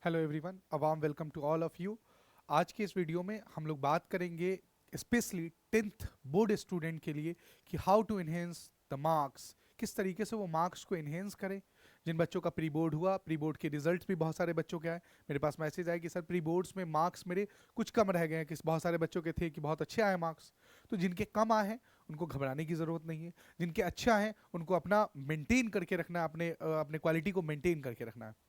Hello everyone, a warm welcome to all of you. आज के इस वीडियो में हम लोग बात करेंगे स्पेशली 10th बोर्ड स्टूडेंट के लिए कि how to enhance the marks, किस तरीके से वो मार्क्स को इन्हेंस करें। जिन बच्चों का प्री बोर्ड हुआ, प्री बोर्ड के रिजल्ट्स भी बहुत सारे बच्चों के आए। मेरे पास मैसेज आया कि सर प्री बोर्ड्स में मार्क्स मेरे कुछ कम रह गए हैं, कि बहुत सारे बच्चों के थे कि बहुत अच्छे आए मार्क्स। तो जिनके कम आए हैं उनको घबराने की ज़रूरत नहीं है, जिनके अच्छा है उनको अपना मेंटेन करके रखना है, अपने क्वालिटी को मेंटेन करके रखना है।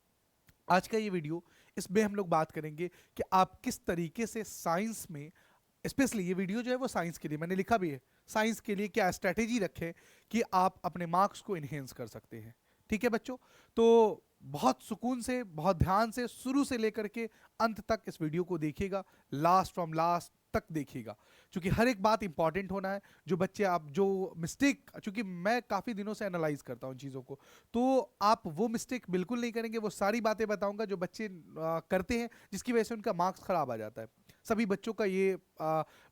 आज का ये वीडियो, इसमें हम लोग बात करेंगे कि आप किस तरीके से साइंस में, स्पेशली ये वीडियो जो है वो साइंस के लिए मैंने लिखा भी है, साइंस के लिए क्या स्ट्रैटेजी रखें कि आप अपने मार्क्स को इन्हेंस कर सकते हैं। ठीक है बच्चों, तो बहुत सुकून से, बहुत ध्यान से शुरू से लेकर के अंत तक इस वीडियो को देखिएगा, लास्ट फ्रॉम लास्ट तक देखिएगा, क्योंकि हर एक बात इंपॉर्टेंट होना है। जो बच्चे आप जो मिस्टेक, क्योंकि मैं काफ़ी दिनों से एनालाइज करता हूँ चीज़ों को, तो आप वो मिस्टेक बिल्कुल नहीं करेंगे। वो सारी बातें बताऊंगा जो बच्चे करते हैं, जिसकी वजह से उनका मार्क्स खराब आ जाता है। सभी बच्चों का ये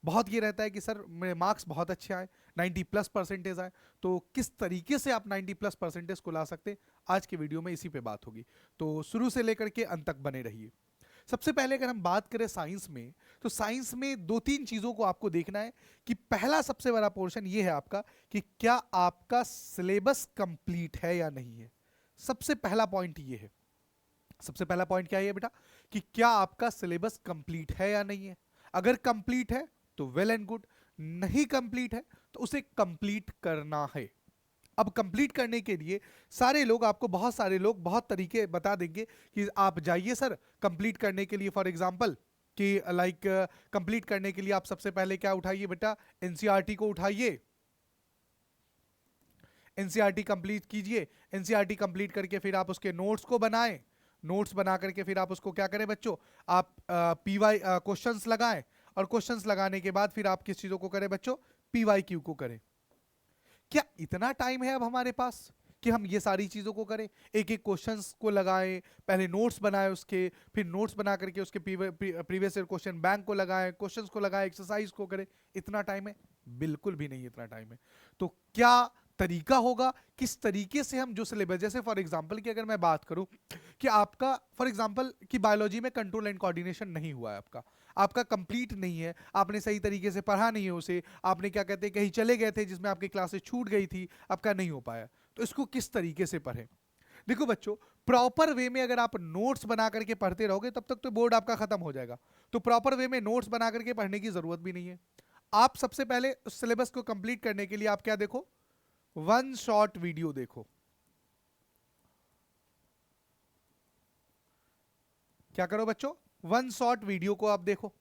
बहुत ये रहता है कि सर मेरे मार्क्स बहुत अच्छे आए, 90+ परसेंटेज आए। तो किस तरीके से आप 90+परसेंटेज को ला सकते हैं, आज के वीडियो में इसी पे बात होगी। तो शुरू से लेकर के अंत तक बने रहिए। सबसे पहले अगर हम बात करें साइंस में, तो साइंस में दो तीन चीज़ों को आपको देखना है कि पहला सबसे बड़ा पोर्शन ये है आपका कि क्या आपका सिलेबस कंप्लीट है या नहीं है। सबसे पहला पॉइंट ये है। सबसे पहला पॉइंट क्या है बेटा, कि क्या आपका सिलेबस कंप्लीट है या नहीं है। अगर कंप्लीट है तो वेल एंड गुड, नहीं कंप्लीट है तो उसे कंप्लीट करना है। अब कंप्लीट करने के लिए सारे लोग आपको, बहुत सारे लोग बहुत तरीके बता देंगे कि आप जाइए सर कंप्लीट करने के लिए। फॉर एग्जांपल कि लाइक कंप्लीट करने के लिए आप सबसे पहले क्या उठाइए बेटा, एनसीईआरटी को उठाइए, एनसीईआरटी कंप्लीट कीजिए। एनसीईआरटी कंप्लीट करके फिर आप उसके नोट्स को बनाएं, नोट्स बना करके फिर आप उसको क्या करें बच्चों, आप पीवाई क्वेश्चंस लगाएं, और क्वेश्चंस लगाने के बाद फिर आप किस चीजों को करें बच्चों, पीवाईक्यू को करें। क्या इतना टाइम है अब हमारे पास कि हम ये सारी चीज़ों को करें? एक एक क्वेश्चंस को लगाएं, पहले नोट्स बनाएं उसके, फिर नोट्स बना करके उसके प्रीवियस ईयर क्वेश्चन बैंक को लगाएं, क्वेश्चंस को लगाएं, एक्सरसाइज को करें। इतना टाइम है? बिल्कुल भी नहीं इतना टाइम है। तो क्या तरीका होगा, किस तरीके से हम जो सिलेबस, जैसे फॉर एग्जांपल की अगर मैं बात करूं कि आपका फॉर एग्जांपल कि बायोलॉजी में कंट्रोल एंड कोऑर्डिनेशन नहीं हुआ है, आपका आपका कंप्लीट नहीं है, आपने सही तरीके से पढ़ा नहीं है उसे, आपने क्या कहते हैं कहीं चले गए थे जिसमें आपकी क्लासेस छूट गई थी, आपका नहीं हो पाया, तो इसको किस तरीके से पढ़ें। देखो बच्चों, प्रॉपर वे में अगर आप नोट्स बना करके पढ़ते रहोगे तब तक तो बोर्ड आपका खत्म हो जाएगा। तो प्रॉपर वे में नोट्स बना करके पढ़ने की जरूरत भी नहीं है। आप सबसे पहले उस सिलेबस को कंप्लीट करने के लिए आप क्या देखो, वन शॉट वीडियो देखो। क्या करो बच्चों, वन शॉट वीडियो को आप देखो।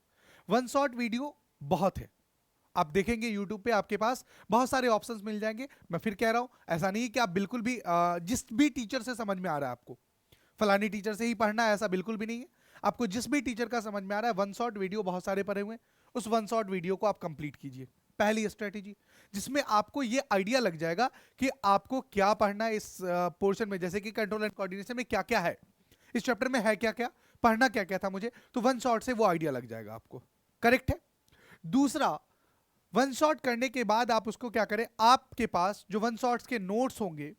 वन शॉट वीडियो बहुत है, आप देखेंगे यूट्यूब पे आपके पास बहुत सारे ऑप्शंस मिल जाएंगे। मैं फिर कह रहा हूं, ऐसा नहीं कि आप बिल्कुल भी जिस भी टीचर से समझ में आ रहा है आपको फलानी टीचर से ही पढ़ना है, ऐसा बिल्कुल भी नहीं है। आपको जिस भी टीचर का समझ में आ रहा है, वन शॉट वीडियो बहुत सारे पड़े हुए हैं, उस वन शॉट वीडियो को आप कंप्लीट कीजिए। पहली स्ट्रेटेजी, जिसमें आपको ये आइडिया लग जाएगा कि आपको क्या पढ़ना है इस पोर्शन में, जैसे कि कंट्रोल एंड कोऑर्डिनेशन में क्या क्या है, इस चैप्टर में है क्या क्या, पढ़ना क्या क्या था मुझे, तो वन शॉट से वो आइडिया लग जाएगा आपको। करेक्ट है। दूसरा, वन शॉट करने के बाद आप उसको क्या करें, आपके पास जो वन शॉट्स के नोट्स होंगे,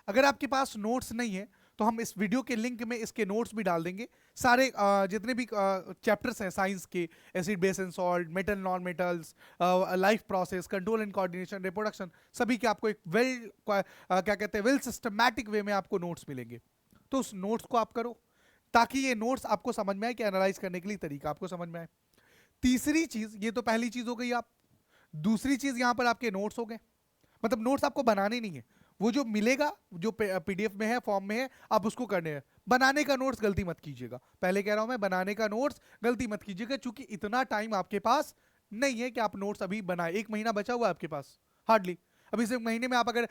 अगर आपके पास नोट्स नहीं है तो हम इस वीडियो के लिंक में इसके नोट्स भी डाल देंगे। सारे जितने भी चैप्टर्स हैं साइंस के, acid base and salt, metal non metals, life process, control and coordination, reproduction, सभी के आपको एक क्या कहते हैं वेल सिस्टमैटिक वे में आपको नोट्स मिलेंगे। तो उस नोट्स को आप करो, ताकि ये नोट्स आपको समझ में आए, कि एनालाइज करने के लिए तरीका आपको समझ में आए। तीसरी चीज, ये तो पहली चीज हो गई आप। दूसरी चीज यहां पर आपके नोट्स हो गए, मतलब नोट्स आपको बनाने नहीं है, वो जो मिलेगा, जो पीडीएफ में है, फॉर्म में है, आप उसको करने हैं। बनाने का नोट्स गलती मत कीजिएगा, पहले कह रहा हूं मैं, बनाने का नोट्स गलती मत कीजिएगा, क्योंकि इतना टाइम आपके पास नहीं है कि आप नोट्स अभी बनाए। एक महीना बचा हुआ है आपके पास हार्डली। अभी इस महीने में आप अगर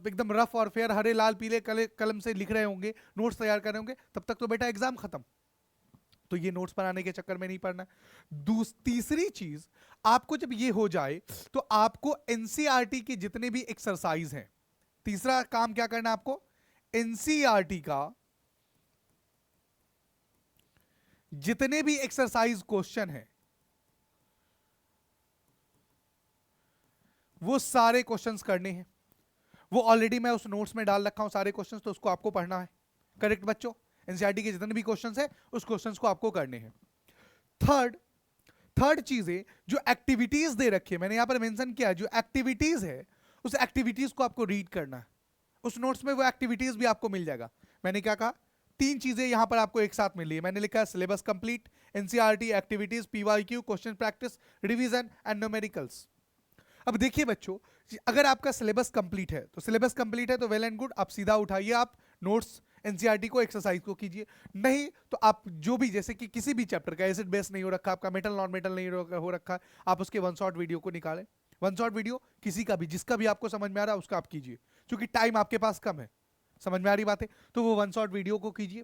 एकदम रफ और फेयर हरे लाल पीले कलम से लिख रहे होंगे, नोट्स तैयार कर रहे होंगे, तब तक तो बेटा एग्जाम खत्म। तो ये नोट्स बनाने के चक्कर में नहीं पढ़ना है। तीसरी चीज, आपको जब ये हो जाए तो आपको एनसीईआरटी के जितने भी एक्सरसाइज हैं, तीसरा काम क्या करना है आपको, एनसीईआरटी का जितने भी एक्सरसाइज क्वेश्चन है, वो सारे क्वेश्चंस करने हैं। वो ऑलरेडी मैं उस नोट्स में डाल रखा हूं सारे क्वेश्चंस, तो उसको आपको पढ़ना है। करेक्ट बच्चों, एनसीईआरटी के जितने भी क्वेश्चंस है उस क्वेश्चंस को आपको करने हैं। थर्ड थर्ड चीज है जो एक्टिविटीज दे रखी है, मैंने यहां पर मेंशन किया, जो एक्टिविटीज है उस एक्टिविटीज को आपको रीड करना है। उस नोट्स में वो एक्टिविटीज भी आपको मिल जाएगा। मैंने क्या कहा, तीन चीजें यहां पर आपको एक साथ मिल रही है। मैंने लिखा है syllabus complete, NCERT, activities, PYQ, question practice, revision and numericals. अब देखिए बच्चों, अगर आपका सिलेबस कंप्लीट है तो सिलेबस कंप्लीट है तो वेल एंड गुड, आप सीधा उठाइए, आप नोट्स एनसीईआरटी को, एक्सरसाइज को कीजिए। नहीं तो आप जो भी, जैसे कि किसी भी चैप्टर का एसिड बेस नहीं हो रखा आपका, मेटल नॉन मेटल नहीं हो रखा, आप उसके वन शॉट वीडियो को निकालें। वन शॉट वीडियो किसी का भी, जिसका भी आपको समझ में आ रहा है उसका आप कीजिए, क्योंकि टाइम आपके पास कम है। समझ में आ रही बात है, तो वो वन शॉट वीडियो को कीजिए।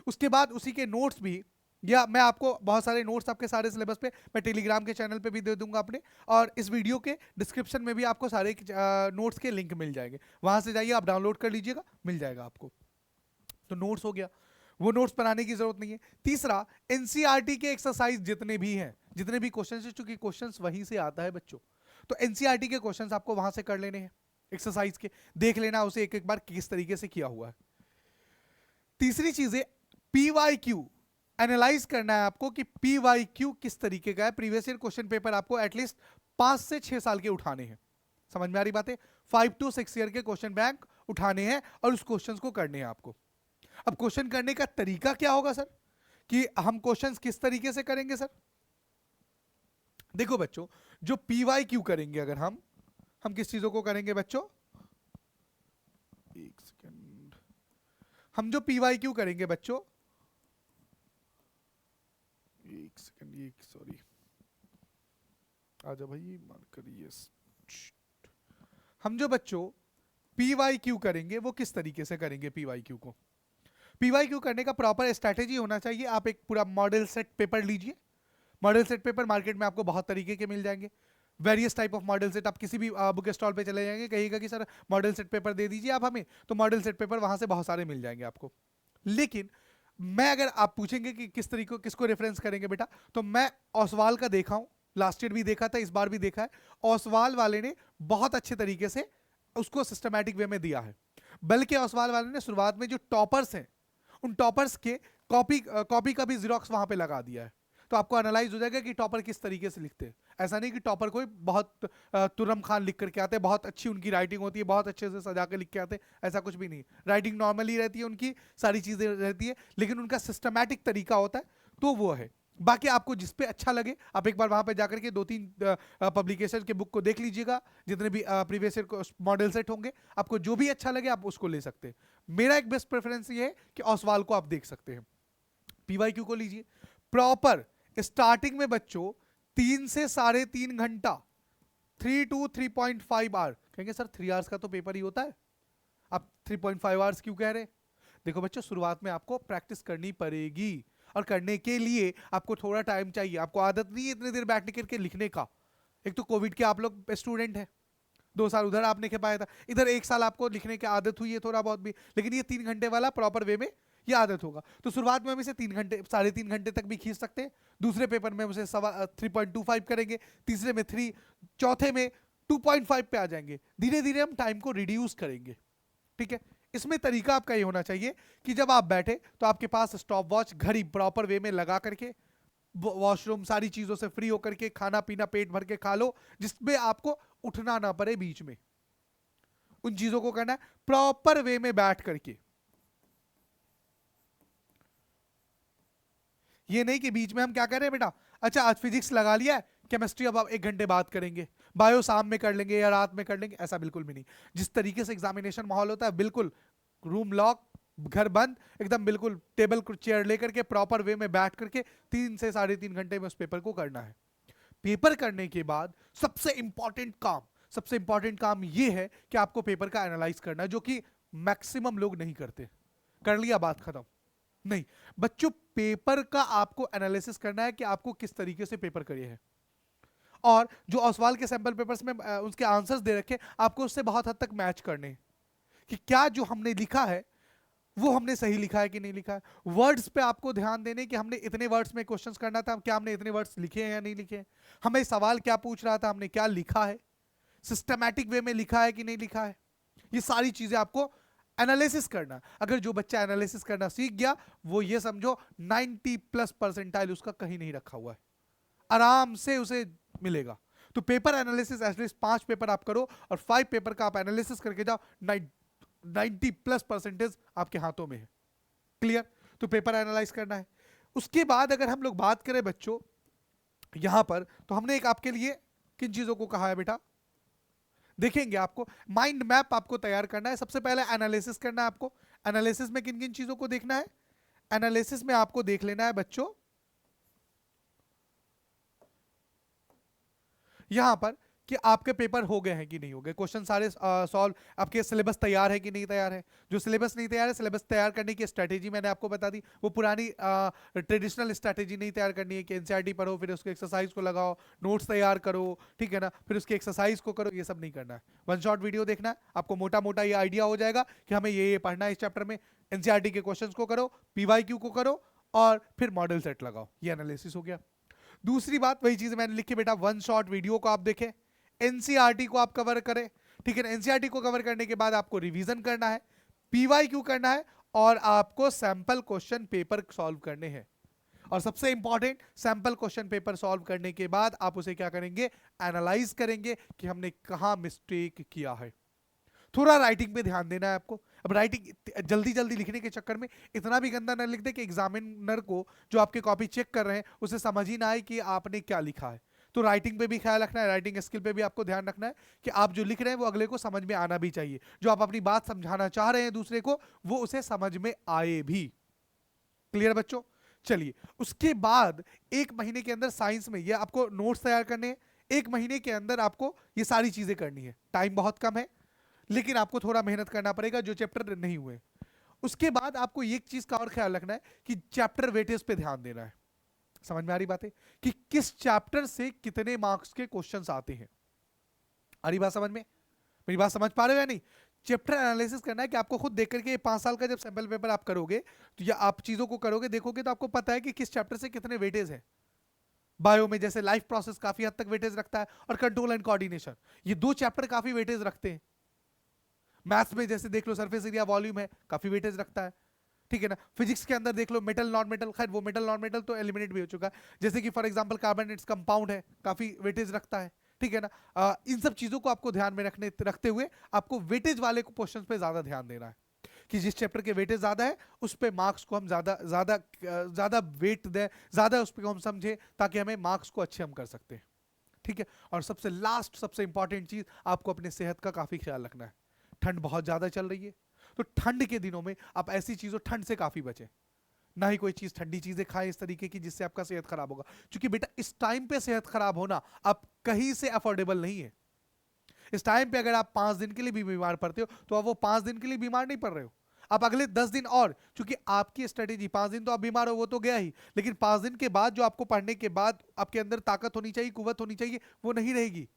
उसके बाद उसी के नोट्स भी, या मैं आपको बहुत सारे नोट्स आपके सारे सिलेबस पे मैं टेलीग्राम के चैनल पे भी दे दूंगा अपने, और इस वीडियो के डिस्क्रिप्शन में भी आपको सारे नोट्स के लिंक मिल जाएंगे, वहां से जाइए आप डाउनलोड कर लीजिएगा, मिल जाएगा आपको। तो नोट्स हो गया, वो नोट्स बनाने की जरूरत नहीं है। तीसरा, एनसीईआरटी के एक्सरसाइज जितने भी हैं, जितने भी क्वेश्चंस हैं, चूंकि क्वेश्चंस वहीं से आता है बच्चों, तो एनसीईआरटी के क्वेश्चंस आपको वहां से कर लेने हैं, एक्सरसाइज के देख लेना उसे एक एक बार किस तरीके से किया हुआ है। तीसरी चीज है पीवाईक्यू, एनालाइज करना है आपको कि पीवाईक्यू किस तरीके का है। प्रीवियस ईयर क्वेश्चन पेपर आपको एटलीस्ट 5 से 6 साल के उठाने हैं। समझ में आ रही बात है, 5 to 6 ईयर के क्वेश्चन बैंक उठाने हैं और उस क्वेश्चंस को करने हैं आपको। अब क्वेश्चन करने का तरीका क्या होगा सर, कि हम क्वेश्चंस किस तरीके से करेंगे सर? देखो बच्चों, जो पीवाईक्यू करेंगे, अगर हम किस चीजों को करेंगे बच्चों, एक सेकेंड, हम जो पीवाईक्यू करेंगे बच्चों, एक सेकेंड, ये सॉरी, आजा भाई मार्कर, यस। हम जो बच्चों पीवाईक्यू करेंगे वो किस तरीके से करेंगे पीवाईक्यू को? पीवाईक्यू करने का प्रॉपर स्ट्रैटेजी होना चाहिए। आप एक पूरा मॉडल सेट पेपर लीजिए। मॉडल सेट पेपर मार्केट में आपको बहुत तरीके के मिल जाएंगे, various type of model set. आप किसी भी बुक स्टॉल पे चले जाएंगे, कहिएगा कि सर मॉडल सेट पेपर दे दीजिए आप हमें, तो मॉडल सेट पेपर वहां से बहुत सारे मिल जाएंगे आपको। लेकिन मैं, अगर आप पूछेंगे कि किस तरीके किसको रेफरेंस करेंगे बेटा, तो मैं ओसवाल का देखा हूं, लास्ट ईयर भी देखा था, इस बार भी देखा है। ओसवाल वाले ने बहुत अच्छे तरीके से उसको सिस्टमैटिक वे में दिया है। बल्कि ओसवाल वाले ने शुरुआत में जो टॉपर्स हैं उन टॉपर्स के कॉपी का भी जीरोक्स वहां पे लगा दिया है, तो आपको एनालाइज हो जाएगा कि टॉपर किस तरीके से लिखते हैं। ऐसा नहीं कि टॉपर कोई बहुत तुर्रम खान लिख करके आते हैं, बहुत अच्छी उनकी राइटिंग होती है, बहुत अच्छे से सजा के लिख के आते हैं, ऐसा कुछ भी नहीं। राइटिंग नॉर्मली रहती है उनकी, सारी चीजें रहती है, लेकिन उनका सिस्टमैटिक तरीका होता है, तो वो है। बाकी आपको जिस पे अच्छा लगे, आप एक बार वहां पे जाकर के 2-3 पब्लिकेशन के बुक को देख लीजिएगा, जितने भी प्रीवियस ईयर मॉडल सेट होंगे, आपको जो भी अच्छा लगे आप उसको ले सकते हैं। मेरा एक बेस्ट प्रेफरेंस ये है कि ओसवाल को आप देख सकते हैं। पीवाईक्यू को लीजिए प्रॉपर, स्टार्टिंग में बच्चों 3 से 3.5 घंटा, 3 to 3.5 आवर। कहेंगे सर 3 आवर्स का तो पेपर ही होता है, आप 3.5 आवर्स क्यों कह रहे? देखो बच्चों, शुरुआत में आपको प्रैक्टिस करनी पड़ेगी, और करने के लिए आपको थोड़ा टाइम चाहिए। आपको आदत नहीं है इतनी देर बैठ करके लिखने का। एक तो कोविड के आप लोग स्टूडेंट हैं, 2 साल उधर आपने लिख पाया था, इधर 1 साल आपको लिखने की आदत हुई है थोड़ा बहुत भी, लेकिन ये 3 घंटे वाला प्रॉपर वे में ये आदत होगा। तो शुरुआत में हम इसे 3 घंटे, 3.5 घंटे तक भी खींच सकते हैं। दूसरे पेपर में हम उसे 3.25 करेंगे, तीसरे में 3, चौथे में 2.5 पे आ जाएंगे। धीरे धीरे हम टाइम को रिड्यूस करेंगे, ठीक है। इसमें तरीका आपका ये होना चाहिए कि जब आप बैठे तो आपके पास स्टॉप वॉच, घड़ी प्रॉपर वे में लगा करके, वॉशरूम सारी चीजों से फ्री होकर के, खाना पीना पेट भर के खा लो, जिसमें आपको उठना ना पड़े बीच में। उन चीजों को करना है प्रॉपर वे में बैठ करके। ये नहीं कि बीच में हम क्या कर रहे हैं बेटा, अच्छा आज फिजिक्स लगा लिया है, केमिस्ट्री अब 1 घंटे बात करेंगे, बायो शाम में कर लेंगे या रात में कर लेंगे, ऐसा बिल्कुल भी नहीं। जिस तरीके से एग्जामिनेशन माहौल होता है, बिल्कुल रूम लॉक, घर बंद, एकदम बिल्कुल टेबल चेयर लेकर के प्रॉपर वे में बैठ करके 3 से 3.5 घंटे में उस पेपर को करना है। पेपर करने के बाद सबसे इंपॉर्टेंट काम ये है कि आपको पेपर का एनालाइज करना है, जो कि मैक्सिमम लोग नहीं करते। कर लिया, बात खत्म। नहीं बच्चों, पेपर का आपको एनालिसिस करना है कि आपको किस तरीके से पेपर करे हैं, और जो ओसवाल के सैंपल पेपर्स में उसके आंसर्स दे रखे, आपको उससे बहुत हद तक मैच करने हैं कि क्या जो हमने लिखा है वो हमने सही लिखा है कि नहीं लिखा है। वर्ड्स पे आपको ध्यान देने कि हमने इतने वर्ड्स में क्वेश्चंस करना था, क्या हमने इतने वर्ड्स लिखे हैं या नहीं लिखे हैं, हमें सवाल क्या पूछ रहा था, हमने क्या लिखा है, सिस्टमैटिक वे में लिखा है कि नहीं लिखा है। ये सारी चीजें आपको एनालिसिस करना, अगर जो बच्चा एनालिसिस करना सीख गया वो ये समझो 90+% उसका कहीं नहीं रखा हुआ है, आराम से उसे मिलेगा। तो पेपर एनालिसिस एटलीस्ट 5 पेपर आप करो और 5 पेपर का आप एनालिसिस करके जाओ, 90+% आपके हाथों में है। क्लियर? तो पेपर एनालाइज करना है। उसके बाद अगर हम लोग बात करें बच्चों यहां पर, तो हमने एक आपके लिए किन चीजों को कहा है बेटा, देखेंगे आपको माइंड मैप आपको तैयार करना है। सबसे पहले एनालिसिस करना है आपको। एनालिसिस में किन किन चीजों को देखना है? एनालिसिस में आपको देख लेना है बच्चों यहां पर कि आपके पेपर हो गए हैं कि नहीं हो गए, क्वेश्चन सारे सॉल्व, आपके सिलेबस तैयार है कि नहीं तैयार है। जो सिलेबस नहीं तैयार है, सिलेबस तैयार करने की स्ट्रैटेजी मैंने आपको बता दी, वो पुरानी ट्रेडिशनल स्ट्रैटेजी नहीं तैयार करनी है कि एनसीईआरटी पढ़ो फिर उसके एक्सरसाइज को लगाओ, नोट्स तैयार करो, ठीक है ना, फिर उसके एक्सरसाइज को करो, ये सब नहीं करना है। वन शॉट वीडियो देखना है, आपको मोटा मोटा ये आइडिया हो जाएगा कि हमें ये पढ़ना है इस चैप्टर में। एनसीईआरटी के क्वेश्चन को करो, पीवाईक्यू को करो और फिर मॉडल सेट लगाओ, ये एनालिसिस हो गया। दूसरी बात वही चीज मैंने लिखी बेटा, वन शॉट वीडियो को आप देखें, एनसीईआरटी को आप कवर करें, ठीक है ना। एनसीईआरटी को कवर करने के बाद आपको रिवीजन करना है, पीवाईक्यू करना है और आपको सैंपल क्वेश्चन पेपर सॉल्व करने हैं। और सबसे important, sample question paper solve करने के बाद आप उसे क्या करेंगे, एनालाइज करेंगे कि हमने कहां मिस्टेक किया है। थोड़ा राइटिंग पे ध्यान देना है आपको। अब राइटिंग जल्दी जल्दी लिखने के चक्कर में इतना भी गंदा ना लिख दे कि एग्जामिनर को जो आपके कॉपी चेक कर रहे हैं उसे समझ ही ना आए कि आपने क्या लिखा है। तो राइटिंग पे भी ख्याल रखना है, राइटिंग स्किल पे भी आपको ध्यान रखना है कि आप जो लिख रहे हैं वो अगले को समझ में आना भी चाहिए। जो आप अपनी बात समझाना चाह रहे हैं दूसरे को, वो उसे समझ में आए भी। क्लियर बच्चों? चलिए, उसके बाद 1 महीने के अंदर साइंस में ये आपको नोट्स तैयार करने हैं। 1 महीने के अंदर आपको ये सारी चीजें करनी है। टाइम बहुत कम है लेकिन आपको थोड़ा मेहनत करना पड़ेगा जो चैप्टर नहीं हुए। उसके बाद आपको एक चीज का और ख्याल रखना है कि चैप्टर वेटेज पे ध्यान देना है। समझ में आ रही बात है कि किस चैप्टर से कितने मार्क्स के क्वेश्चंस आते हैं? आ रही बात समझ में? मेरी बात समझ पा रहे हो या नहीं? चैप्टर एनालिसिस करना है कि आपको खुद देख करके 5 साल का जब सैंपल पेपर आप करोगे तो या आप चीजों को करोगे देखोगे तो आपको पता है कि किस चैप्टर से कितने वेटेज है। बायो में जैसे लाइफ प्रोसेस काफी हद तक वेटेज रखता है और कंट्रोल एंड कोऑर्डिनेशन, ये 2 चैप्टर काफी वेटेज रखते हैं। मैथ्स में जैसे देख लो सरफेस एरिया वॉल्यूम है, काफी वेटेज रखता है, ठीक है ना। फिजिक्स के अंदर देख लो मेटल नॉन मेटल, खैर वो मेटल नॉन मेटल तो एलिमिनेट भी हो चुका है। जैसे कि for example carbon its compound है, काफी वेटेज रखता है, ठीक है ना। इन सब चीजों को आपको ध्यान में रखते हुए आपको वेटेज वाले क्वेश्चन पे ज्यादा ध्यान देना है कि जिस चैप्टर के वेटेज ज्यादा है उस पे मार्क्स को हम ज्यादा ज्यादा ज्यादा वेट दें, ज्यादा उस पर हम समझें ताकि हमें मार्क्स को अच्छे हम कर सकते हैं, ठीक है। और सबसे लास्ट सबसे इंपॉर्टेंट चीज, आपको अपने सेहत का काफी ख्याल रखना है। ठंड बहुत ज्यादा चल रही है तो ठंड के दिनों में आप ऐसी चीजों, ठंड से काफी बचें, ना ही कोई चीज ठंडी चीजें खाएं इस तरीके की जिससे आपका सेहत खराब होगा। क्योंकि बेटा इस टाइम पे सेहत खराब होना आप कहीं से अफोर्डेबल नहीं है। इस टाइम पे अगर आप 5 दिन के लिए भी बीमार पड़ते हो तो आप वो 5 दिन के लिए बीमार नहीं पड़ रहे हो, आप अगले 10 दिन और, क्योंकि आपकी स्ट्रेटेजी 5 दिन तो आप बीमार हो वो तो गया ही, लेकिन 5 दिन के बाद जो आपको पढ़ने के बाद आपके अंदर ताकत होनी चाहिए, कुव्वत होनी चाहिए, वो नहीं रहेगी।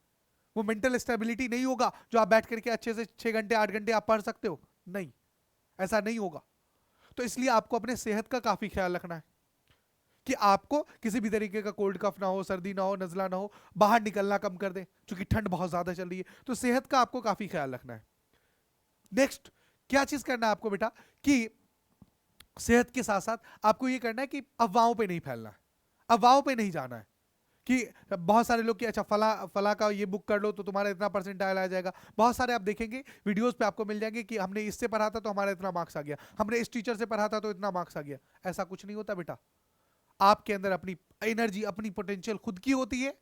वो मेंटल स्टेबिलिटी नहीं होगा जो आप बैठ करके अच्छे से 6 घंटे 8 घंटे आप पढ़ सकते हो, नहीं, ऐसा नहीं होगा। तो इसलिए आपको अपने सेहत का काफी ख्याल रखना है कि आपको किसी भी तरीके का कोल्ड कफ ना हो, सर्दी ना हो, नजला ना हो, बाहर निकलना कम कर दें क्योंकि ठंड बहुत ज्यादा चल रही है। तो सेहत का आपको काफी ख्याल रखना है। नेक्स्ट क्या चीज करना है आपको बेटा कि सेहत के साथ साथ आपको ये करना है कि अफवाहों पे नहीं फैलना है, अफवाहों पे नहीं जाना है कि बहुत सारे लोग कि अच्छा फला फला का ये बुक कर लो तो तुम्हारा इतना परसेंटाइल आ जाएगा। बहुत सारे आप देखेंगे वीडियोस पे आपको मिल जाएंगे कि हमने इससे पढ़ा था तो हमारा इतना मार्क्स आ गया, हमने इस टीचर से पढ़ा था तो इतना मार्क्स आ गया। ऐसा कुछ नहीं होता बेटा। आपके अंदर अपनी एनर्जी, अपनी पोटेंशियल खुद की होती है।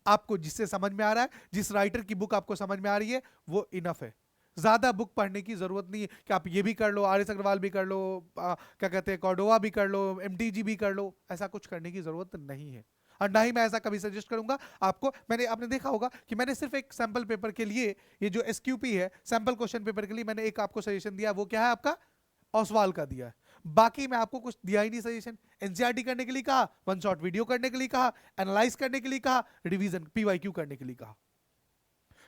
आपको जिससे समझ में आ रहा है, जिस राइटर की बुक आपको समझ में आ रही है वो इनफ है। ज्यादा बुक पढ़ने की जरूरत नहीं है कि आप ये भी कर लो, आर एस अग्रवाल भी कर लो, क्या कहते हैं कॉर्डोवा भी कर लो, एमटीजी भी कर लो, ऐसा कुछ करने की जरूरत नहीं है। और ना ही मैं ऐसा कभी सजेस्ट करूंगा आपको। आपने देखा होगा कि मैंने सिर्फ एक सैंपल पेपर के लिए, ये जो एसक्यूपी है सैंपल क्वेश्चन पेपर के लिए, मैंने एक आपको सजेशन दिया, वो क्या है आपका ओसवाल का दिया है। बाकी मैं आपको कुछ दिया ही नहीं सजेशन। एनसीईआरटी करने के लिए कहा, वन शॉट वीडियो करने के लिए कहा, एनालाइज करने के लिए कहा, रिवीजन पीवाईक्यू करने के लिए कहा।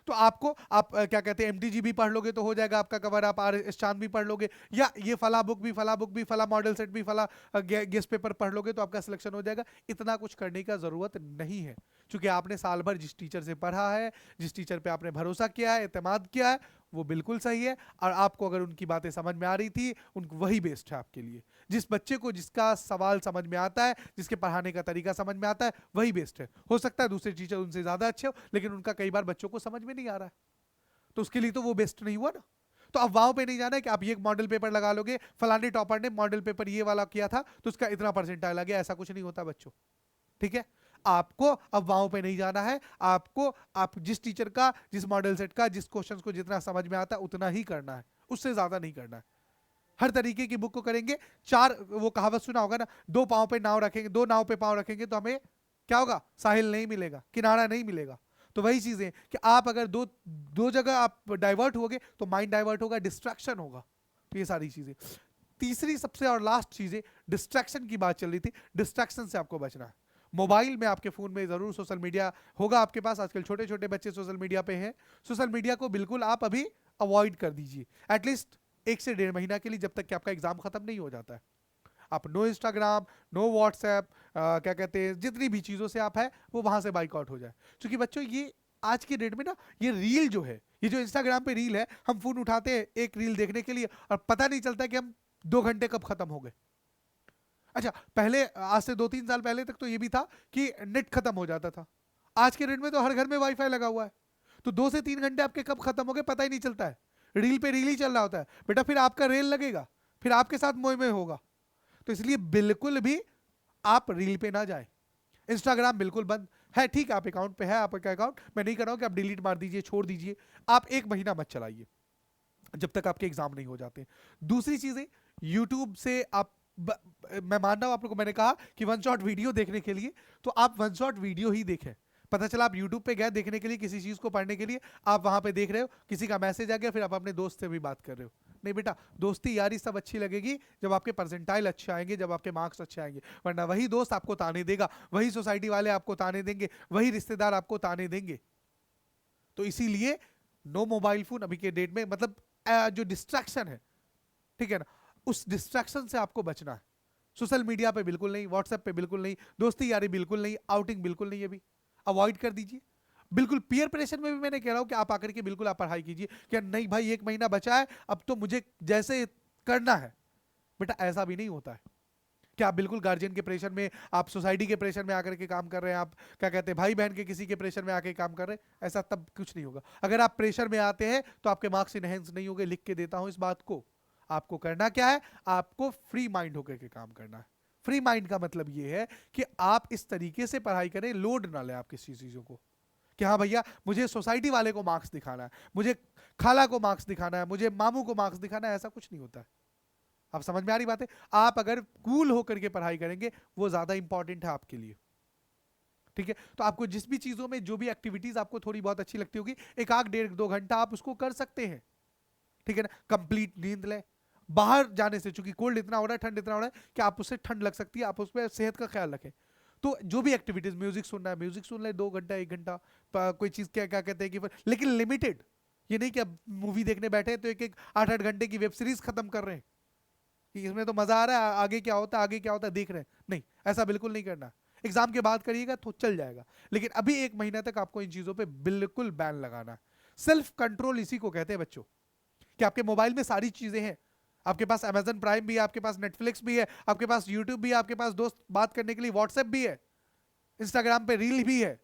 तो आपको आप क्या कहते हैं एमटीजी भी पढ़ लोगे तो हो जाएगा आपका कवर, आप आर एस चांद भी पढ़ लोगे, या ये फला बुक भी, फला बुक भी, फला मॉडल सेट भी, फला गेस्ट पेपर पढ़ लोगे तो आपका सिलेक्शन हो जाएगा। इतना कुछ करने का जरूरत नहीं है क्योंकि आपने साल भर जिस टीचर से पढ़ा है, जिस टीचर पे आपने भरोसा किया है, एतमाद किया है, वो बिल्कुल सही है। और आपको अगर उनकी बातें समझ में आ रही थी, उनको वही बेस्ट है आपके लिए। जिस बच्चे को जिसका सवाल समझ में आता है, जिसके पढ़ाने का तरीका समझ में आता है, वही बेस्ट है। हो सकता है दूसरे टीचर उनसे ज्यादा अच्छे हो, लेकिन उनका कई बार बच्चों को समझ में नहीं आ रहा है, तो उसके लिए तो वो बेस्ट नहीं हुआ ना। तो अब वहां पे नहीं जाना है कि आप ये मॉडल पेपर लगा लोगे, फलाने टॉपर ने मॉडल पेपर ये वाला किया था तो उसका इतना परसेंटाइल आ गया, ऐसा कुछ नहीं होता बच्चों। ठीक है, आपको अब वहां पे नहीं जाना है। आपको आप जिस टीचर का, जिस मॉडल सेट का, जिस क्वेश्चंस को जितना समझ में आता है उतना ही करना है, उससे ज्यादा नहीं करना है। हर तरीके की बुक को करेंगे। चार, वो कहावत सुना होगा ना, दो पांव पे नाव रखेंगे, दो नाव पे पांव रखेंगे तो हमें क्या होगा, साहिल नहीं मिलेगा, किनारा नहीं मिलेगा। तो वही चीजें कि आप अगर दो दो जगह आप डाइवर्ट होगे तो माइंड डाइवर्ट होगा, डिस्ट्रैक्शन होगा। तो ये सारी चीजें। तीसरी सबसे और लास्ट चीजें, डिस्ट्रैक्शन की बात चल रही थी, डिस्ट्रैक्शन से आपको बचना है। मोबाइल में, आपके फोन में जरूर सोशल मीडिया होगा आपके पास, आजकल छोटे छोटे बच्चे सोशल मीडिया पे हैं। सोशल मीडिया को बिल्कुल आप अभी अवॉइड कर दीजिए, एटलीस्ट 1 से 1.5 महीना के लिए, जब तक कि आपका एग्जाम खत्म नहीं हो जाता है। आप नो इंस्टाग्राम, नो व्हाट्सएप, क्या कहते हैं, जितनी भी चीजों से आप है वो वहां से बाइकआउट हो जाए। क्योंकि बच्चों ये आज के डेट में ना, ये रील जो है, ये जो इंस्टाग्राम पे रील है, हम फोन उठाते हैं एक रील देखने के लिए और पता नहीं चलता कि हम 2 घंटे कब खत्म हो गए। अच्छा, पहले आज से 2-3 साल पहले तक तो ये भी था कि नेट खत्म हो जाता था। आज के डेट में तो हर घर में वाईफाई लगा हुआ है, तो 2 से 3 घंटे आपके कब खत्म हो गए पता ही नहीं चलता है। रील पे रील ही चल रहा होता है बेटा, फिर आपका रेल लगेगा, फिर आपके साथ मोह में होगा। तो इसलिए बिल्कुल भी आप रील पे ना जाए। इंस्टाग्राम बिल्कुल बंद है, ठीक है, आप अकाउंट पे है आपका अकाउंट, मैं नहीं कर रहा हूं कि आप डिलीट मार दीजिए, छोड़ दीजिए। आप 1 महीना मत चलाइए जब तक आपके एग्जाम नहीं हो जाते। दूसरी चीजें, यूट्यूब से आप मैं मान रहा हूं आप लोगों को, मैंने कहा कि वन शॉट वीडियो देखने के लिए, तो आप वन शॉट वीडियो ही देखें। पता चला आप यूट्यूब पे गए देखने के लिए किसी चीज को पढ़ने के लिए, आप वहां पे देख रहे हो, किसी का मैसेज आ गया, फिर आप अपने दोस्त से भी बात कर रहे हो। नहीं बेटा, दोस्ती यारी सब अच्छी लगेगी जब आपके परसेंटाइल अच्छे आएंगे, जब आपके मार्क्स अच्छे आएंगे, वरना वही दोस्त आपको ताने देगा, वही सोसाइटी वाले आपको ताने देंगे, वही रिश्तेदार आपको ताने देंगे। तो इसीलिए नो मोबाइल फोन अभी के डेट में, मतलब जो डिस्ट्रैक्शन है, ठीक है ना, उस डिस्ट्रैक्शन से आपको बचना है। सोशल मीडिया पे बिल्कुल नहीं, व्हाट्सएप पे बिल्कुल नहीं, दोस्ती यारी बिल्कुल नहीं, आउटिंग बिल्कुल नहीं, ये भी अवॉइड कर दीजिए। बिल्कुल पीयर प्रेशर में भी मैं कह रहा हूं कि आप आकर के बिल्कुल आप पढ़ाई कीजिए कि नहीं भाई 1 महीना बचा है, अब तो मुझे जैसे करना है। बेटा ऐसा भी नहीं होता है कि आप बिल्कुल गार्जियन के प्रेशर में, आप सोसाइटी के प्रेशर में आकर के काम कर रहे हैं, आप क्या कहते हैं भाई बहन के किसी के प्रेशर में आके काम कर रहे हैं, ऐसा तब कुछ नहीं होगा। अगर आप प्रेशर में आते हैं तो आपके मार्क्स इनहेंस नहीं होंगे, लिख के देता हूं इस बात को। आपको करना क्या है, आपको फ्री माइंड होकर के काम करना है। फ्री माइंड का मतलब ये है कि आप इस तरीके से पढ़ाई करें, लोड ना लें आप किसी चीजों को, कि हाँ भैया मुझे सोसाइटी वाले को मार्क्स दिखाना है, मुझे खाला को मार्क्स दिखाना है, मुझे मामू को मार्क्स दिखाना है, ऐसा कुछ नहीं होता है। आप समझ में आ रही बात है? आप अगर कूल होकर के पढ़ाई करेंगे वो ज्यादा इंपॉर्टेंट है आपके लिए। ठीक है, तो आपको जिस भी चीजों में, जो भी एक्टिविटीज आपको थोड़ी बहुत अच्छी लगती होगी, 1 1 1.5 2 घंटा आप उसको कर सकते हैं। ठीक है ना, कंप्लीट नींद लें। बाहर जाने से, चूंकि कोल्ड इतना हो रहा है, ठंड इतना हो रहा है कि आप उससे ठंड लग सकती है, आप उसमें सेहत का ख्याल रखें। तो जो भी एक्टिविटीज, म्यूजिक सुनना है म्यूजिक सुन ले 2 घंटा 1 घंटा, कोई चीज क्या क्या कहते हैं कि, लेकिन लिमिटेड। ये नहीं कि अब मूवी देखने बैठे तो 1 1 8 8 घंटे की वेब सीरीज खत्म कर रहे हैं कि इसमें तो मजा आ रहा है, आगे क्या होता है, आगे क्या होता है देख रहे हैं। नहीं, ऐसा बिल्कुल नहीं करना। एग्जाम के बाद करिएगा तो चल जाएगा, लेकिन अभी 1 महीना तक आपको इन चीजों पे बिल्कुल बैन लगाना है। सेल्फ कंट्रोल इसी को कहते हैं बच्चों, कि आपके मोबाइल में सारी चीजें हैं, आपके पास अमेजन प्राइम भी है, आपके पास नेटफ्लिक्स भी है, आपके पास यूट्यूब भी है, आपके पास दोस्त बात करने के लिए व्हाट्सएप भी है, इंस्टाग्राम पे रील भी है।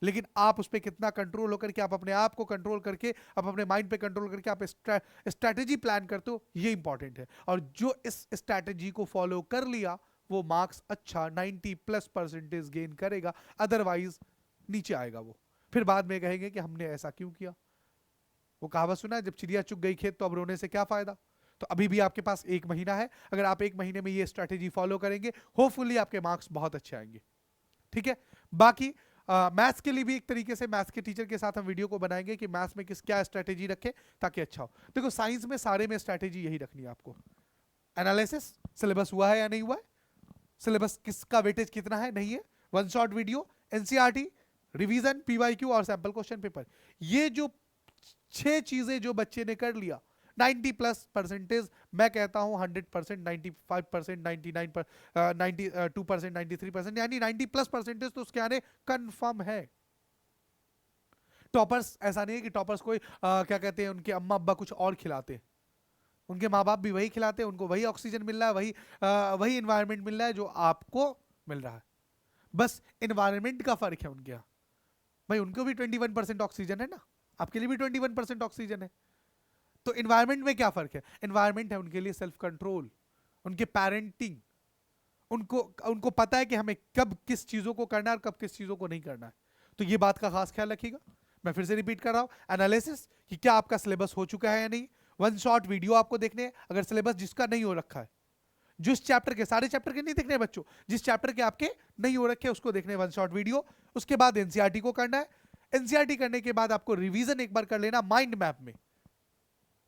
लेकिन आप उस पर कितना कंट्रोल होकर के, आप अपने आप को कंट्रोल करके, आप अपने माइंड पे कंट्रोल करके आप स्ट्रैटेजी प्लान करते हो, ये इंपॉर्टेंट है। और जो इस स्ट्रैटेजी को फॉलो कर लिया वो मार्क्स अच्छा 90+% गेन करेगा, अदरवाइज नीचे आएगा वो। फिर बाद में कहेंगे कि हमने ऐसा क्यों किया। वो कहावत सुना है, जब चिड़िया चुग गई खेत तो अब रोने से क्या फायदा। तो अभी भी आपके पास 1 महीना है, अगर आप 1 महीने में ये स्ट्रैटेजी फॉलो करेंगे, होपफुली आपके मार्क्स बहुत अच्छे आएंगे। ठीक है, बाकी मैथ्स के लिए भी एक तरीके से मैथ्स के टीचर के साथ हम वीडियो को बनाएंगे कि मैथ्स में किस क्या स्ट्रैटेजी रखें ताकि अच्छा हो। देखो साइंस में सारे में स्ट्रैटेजी यही रखनी है आपको। एनालिसिस, सिलेबस हुआ है या नहीं हुआ है, सिलेबस किसका वेटेज कितना है, नहीं है, one shot video, NCERT, revision, PYQ और सैंपल क्वेश्चन पेपर। ये जो 6 चीजें जो बच्चे ने कर लिया, 90+%, मैं कहता हूं 100%, 95%, 92%, 93%, यानी 90+%, तो उसके आने कंफर्म है। टॉपर्स ऐसा नहीं है कि टॉपर्स कोई क्या कहते हैं उनके अम्मा अब्बा कुछ और खिलाते हैं, उनके माँ बाप भी वही खिलाते हैं, उनको वही ऑक्सीजन मिल रहा है, वही इन्वायरमेंट मिल रहा है जो आपको मिल रहा है, बस इन्वायरमेंट का फर्क है उनके यहाँ। भाई उनको भी 21% ऑक्सीजन है ना, आपके लिए भी 21% ऑक्सीजन है। तो इन्वायरमेंट में क्या फर्क है? इन्वायरमेंट है उनके लिए सेल्फ कंट्रोल, उनके पेरेंटिंग, उनको उनको पता है कि हमें कब किस चीजों को करना है और कब किस चीजों को नहीं करना है। तो ये बात का खास ख्याल रखिएगा। मैं फिर से रिपीट कर रहा हूं, एनालिसिस कि क्या आपका सिलेबस हो चुका है या नहीं, वन शॉट वीडियो आपको देखने हैं, अगर सिलेबस जिसका नहीं हो रखा है, जिस चैप्टर के, सारे चैप्टर के नहीं देखने बच्चों, जिस चैप्टर के आपके नहीं हो रखे उसको देखने वन शॉट वीडियो। उसके बाद एनसीईआरटी को करना है, एनसीईआरटी करने के बाद आपको रिवीजन एक बार कर लेना माइंड मैप में,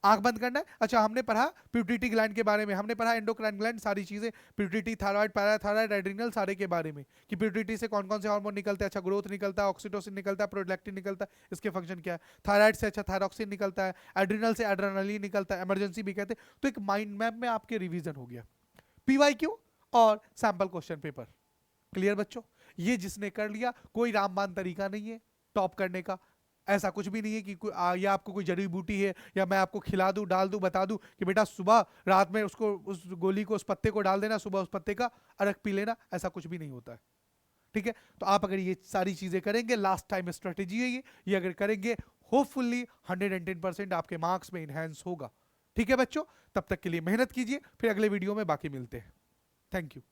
आंख बंद करना है। अच्छा हमने पढ़ा प्यूबिलिटी ग्लैंड के बारे में, हमने पढ़ा एंडोक्राइन ग्लैंड, सारी चीजें, प्यूबिलिटी, थायराइड, पैराथायराइड, एड्रिनल, सारे के बारे में कि प्यूबिलिटी से कौन कौन से हार्मोन निकलते हैं। अच्छा ग्रोथ निकलता है, ऑक्सीटोसिन निकलता है, प्रोलैक्टिन निकलता है, इसके फंक्शन क्या है। थायराइड से अच्छा थायरॉक्सिन निकलता है, एड्रिनल से एड्रेनालिन निकलता है, इमरजेंसी भी कहते हैं। तो एक माइंड मैप में आपके रिवीजन हो गया, पीवाईक्यू और सैंपल क्वेश्चन पेपर। क्लियर बच्चों? ये जिसने कर लिया, कोई रामबाण तरीका नहीं है टॉप करने का, ऐसा कुछ भी नहीं है कि या आपको कोई जड़ी बूटी है या मैं आपको खिला दूं, डाल दूं, बता दूं कि बेटा सुबह रात में उसको, उस गोली को, उस पत्ते को डाल देना, सुबह उस पत्ते का अर्क पी लेना, ऐसा कुछ भी नहीं होता है। ठीक है, तो आप अगर ये सारी चीजें करेंगे, लास्ट टाइम स्ट्रेटेजी है ये अगर करेंगे, होपफुली 110% आपके मार्क्स में इनहेंस होगा। ठीक है बच्चों, तब तक के लिए मेहनत कीजिए, फिर अगले वीडियो में बाकी मिलते हैं। Thank you.